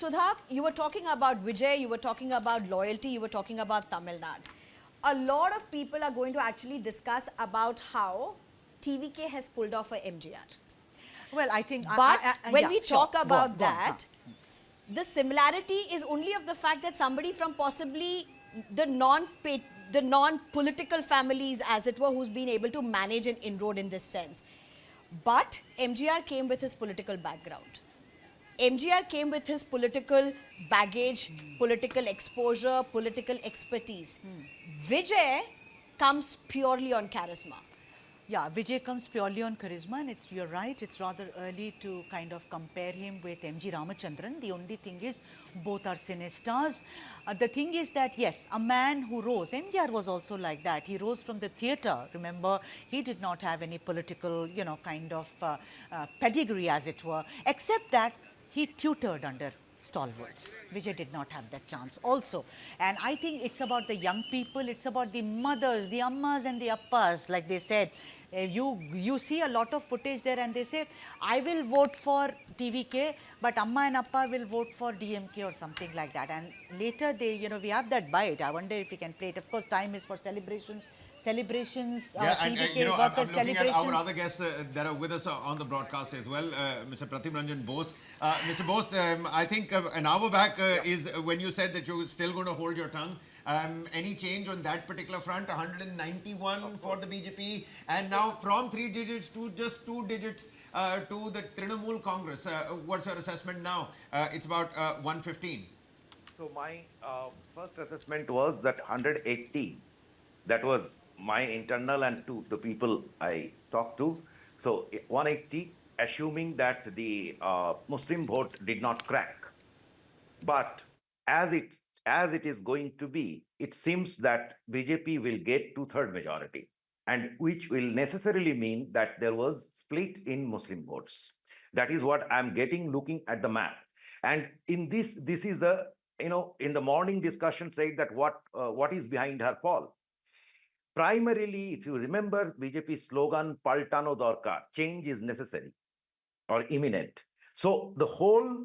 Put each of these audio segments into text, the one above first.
Sudha, you were talking about Vijay, you were talking about loyalty, you were talking about Tamil Nadu. A lot of people are going to actually discuss about how TVK has pulled off a MGR. Well, I think... But when yeah, we sure. talk about Go on, that, the similarity is only of the fact that somebody from possibly the non-political families, as it were, who's been able to manage an inroad in this sense. But MGR came with his political background. MGR came with his political baggage, political exposure, political expertise. Vijay comes purely on charisma. Yeah, Vijay comes purely on charisma, and you're right, it's rather early to kind of compare him with M.G. Ramachandran. The only thing is, both are cinestars. The thing is that, yes, a man who rose, MGR was also like that. He rose from the theatre. Remember, he did not have any political, kind of pedigree, as it were, except that he tutored under stalwarts. Vijay did not have that chance also. And I think it's about the young people, it's about the mothers, the ammas and the appas, like they said. You see a lot of footage there and they say, I will vote for TVK, but Amma and Appa will vote for DMK or something like that. And later they, we have that bite. I wonder if we can play it. Of course, time is for celebrations. Yeah, and I'm looking at our other guests that are with us on the broadcast as well, Mr. Pratim Ranjan Bose. Mr. Bose, I think an hour back is when you said that you were still going to hold your tongue. Any change on that particular front? 191 for the BJP, and now from 3 digits to just 2 digits to the Trinamool Congress. What's your assessment now? It's about 115. So my first assessment was that 180. That was my internal and to the people I talked to. So 180, assuming that the Muslim vote did not crack. But as it is going to be, it seems that BJP will get 2/3 majority, and which will necessarily mean that there was split in Muslim votes. That is what I'm getting looking at the map. And in this is a, in the morning discussion said that what is behind her fall. Primarily, if you remember BJP's slogan, Paltano Dorkar, change is necessary or imminent. So the whole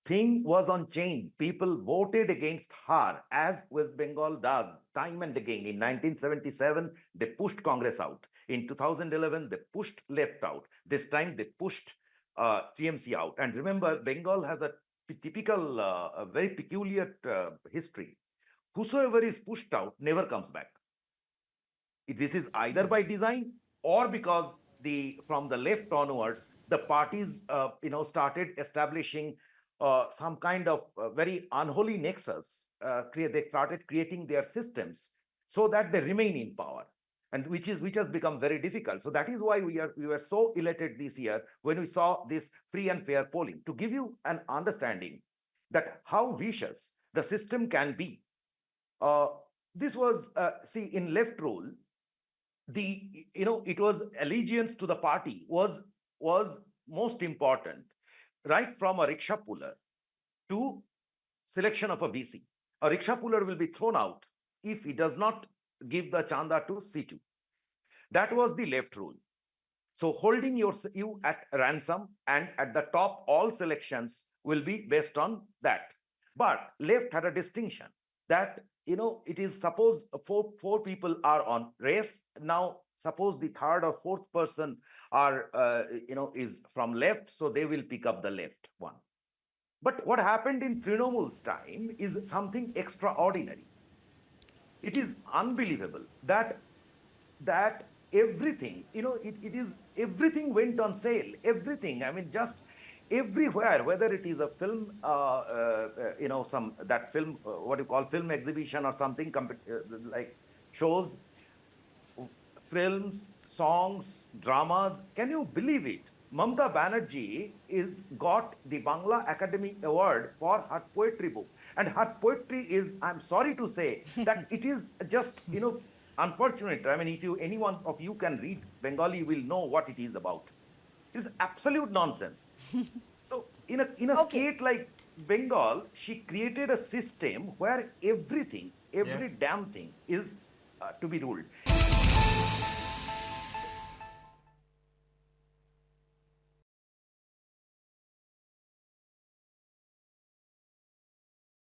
thing was on change. People voted against her, as West Bengal does time and again. In 1977, they pushed Congress out. In 2011, they pushed left out. This time, they pushed TMC out. And remember, Bengal has a typical, a very peculiar history. Whosoever is pushed out never comes back. This is either by design or because from the left onwards, the parties started establishing some kind of very unholy nexus. They started creating their systems so that they remain in power, and which has become very difficult. So that is why we were so elated this year when we saw this free and fair polling, to give you an understanding that how vicious the system can be. This was in left rule, it was allegiance to the party was most important, right from a rickshaw puller to selection of a VC. A rickshaw puller will be thrown out if he does not give the chanda to C2. That was the left rule. So holding you at ransom, and at the top, all selections will be based on that. But left had a distinction that, it is suppose four people are on race. Now, suppose the third or fourth person are, is from left, so they will pick up the left one. But what happened in Trinamool's time is something extraordinary. It is unbelievable that everything, everything went on sale. Everything. I mean, just everywhere, whether it is a film, that film, what you call film exhibition or something, like shows, films, songs, dramas. Can you believe it? Mamata Banerjee got the Bangla Academy Award for her poetry book. And her poetry is, I'm sorry to say, that it is just, unfortunate. I mean, if anyone of you can read Bengali, will know what it is about. It is absolute nonsense. So in a state like Bengal, she created a system where everything, every damn thing is to be ruled.